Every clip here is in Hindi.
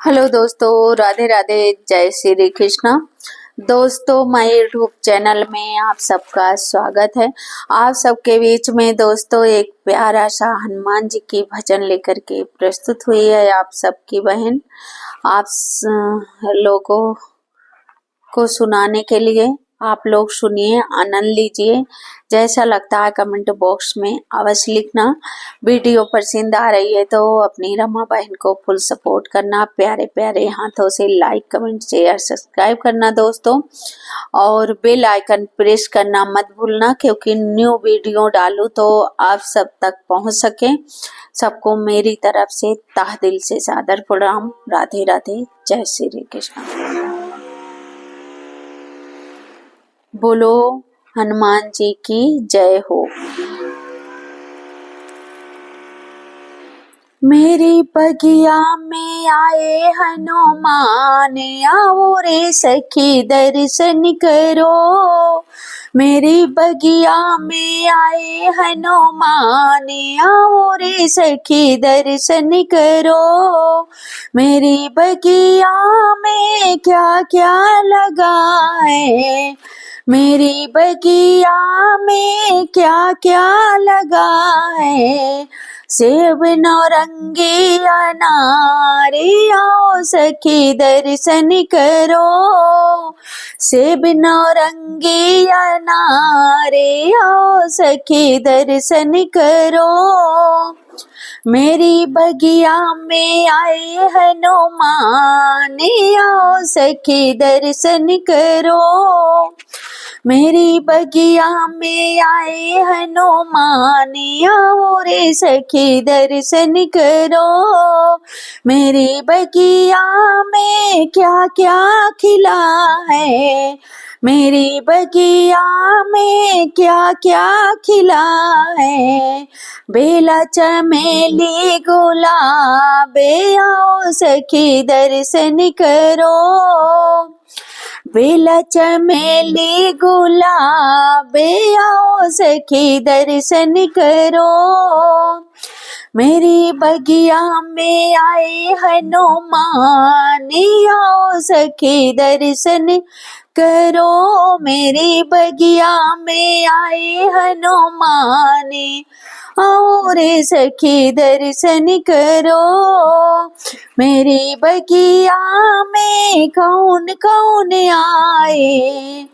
हेलो दोस्तों, राधे राधे, जय श्री कृष्णा। दोस्तों, माय यूट्यूब चैनल में आप सबका स्वागत है। आप सबके बीच में दोस्तों एक प्यारा सा हनुमान जी की भजन लेकर के प्रस्तुत हुई है आप सबकी बहन। आप लोगों को सुनाने के लिए आप लोग सुनिए, आनंद लीजिए। जैसा लगता है कमेंट बॉक्स में अवश्य लिखना। वीडियो पसंद आ रही है तो अपनी रमा बहन को फुल सपोर्ट करना, प्यारे प्यारे हाथों से लाइक कमेंट शेयर सब्सक्राइब करना दोस्तों, और बेल आइकन प्रेस करना मत भूलना, क्योंकि न्यू वीडियो डालूं तो आप सब तक पहुंच सके। सबको मेरी तरफ से तहे दिल से सादर प्रणाम। राधे राधे, जय श्री कृष्ण। बोलो हनुमान जी की जय हो। मेरी बगिया में आए हनुमान, आओ रे सखी दर्शन करो। मेरी बगिया में आए हनुमान, आओ रे सखी दर्शन करो। मेरी बगिया में क्या क्या लगा है, मेरी बगिया में क्या क्या लगा है। सेब नौरंगी अनार, आओ सखी दर्शन करो। सेब नौरंगी अनार, आओ सखी दर्शन करो। मेरी बगिया में आए हनुमान, आओ सखी दर्शन करो। मेरी बगिया में आए हनुमान, आओ रे सखी दर्शन करो। मेरी बगिया में क्या क्या खिला है, मेरी बगिया में क्या क्या खिला है। बेला चमेली गुलाब, आओ सखी दर्शन करो। बेला चमेली गुलाब, आओ सखी दर्शन करो। मेरी बगिया में आए हनुमान, आओ सखी दर्शन करो। मेरी बगिया में आए हनुमान, आओ रे सखी दर्शन करो। मेरी बगिया में कौन कौन आए,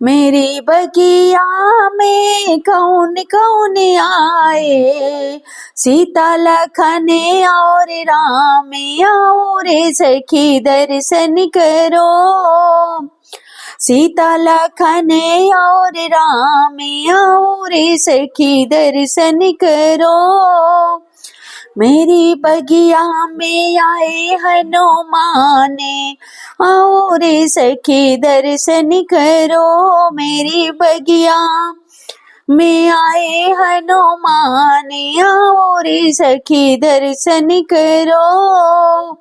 मेरी बगिया में कौन कौन आए। सीता लखन और राम, आओ रे सखी दर्शन करो। सीता लखन और राम, आओ रे सखी दर्शन करो। मेरी बगिया में आए हनुमान, आओ रे सखी दर्शन करो। मेरी बगिया में आए हनुमान, आओ रे सखी दर्शन करो।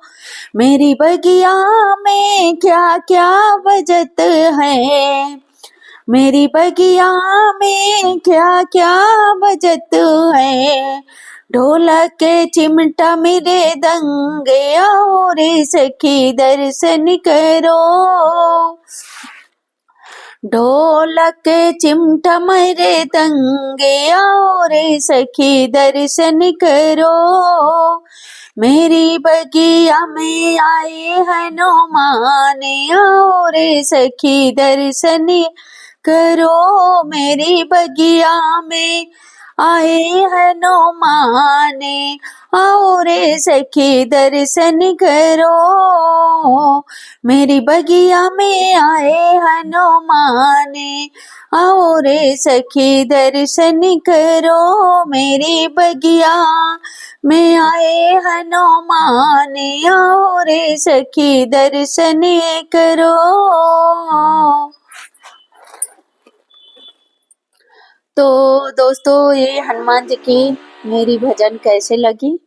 मेरी बगिया में क्या क्या बजत है, मेरी बगिया में क्या क्या बजत है। ढोलक के चिमटा मेरे दंगे, आओ रे सखी दर्शन करो। ढोलक के चिमटा मेरे दंगे, आओ रे सखी दर्शन करो। मेरी बगिया में आए हनुमान, आओ रे सखी दर्शन करो। मेरी बगिया में आए हनुमान, आओ रे सखी दर्शन करो। मेरी बगिया में आए हनुमान, आओ रे सखी दर्शन करो। मेरी बगिया में आए हनुमान, आओ रे सखी दर्शन करो। तो दोस्तों, ये हनुमान जी की मेरी भजन कैसे लगी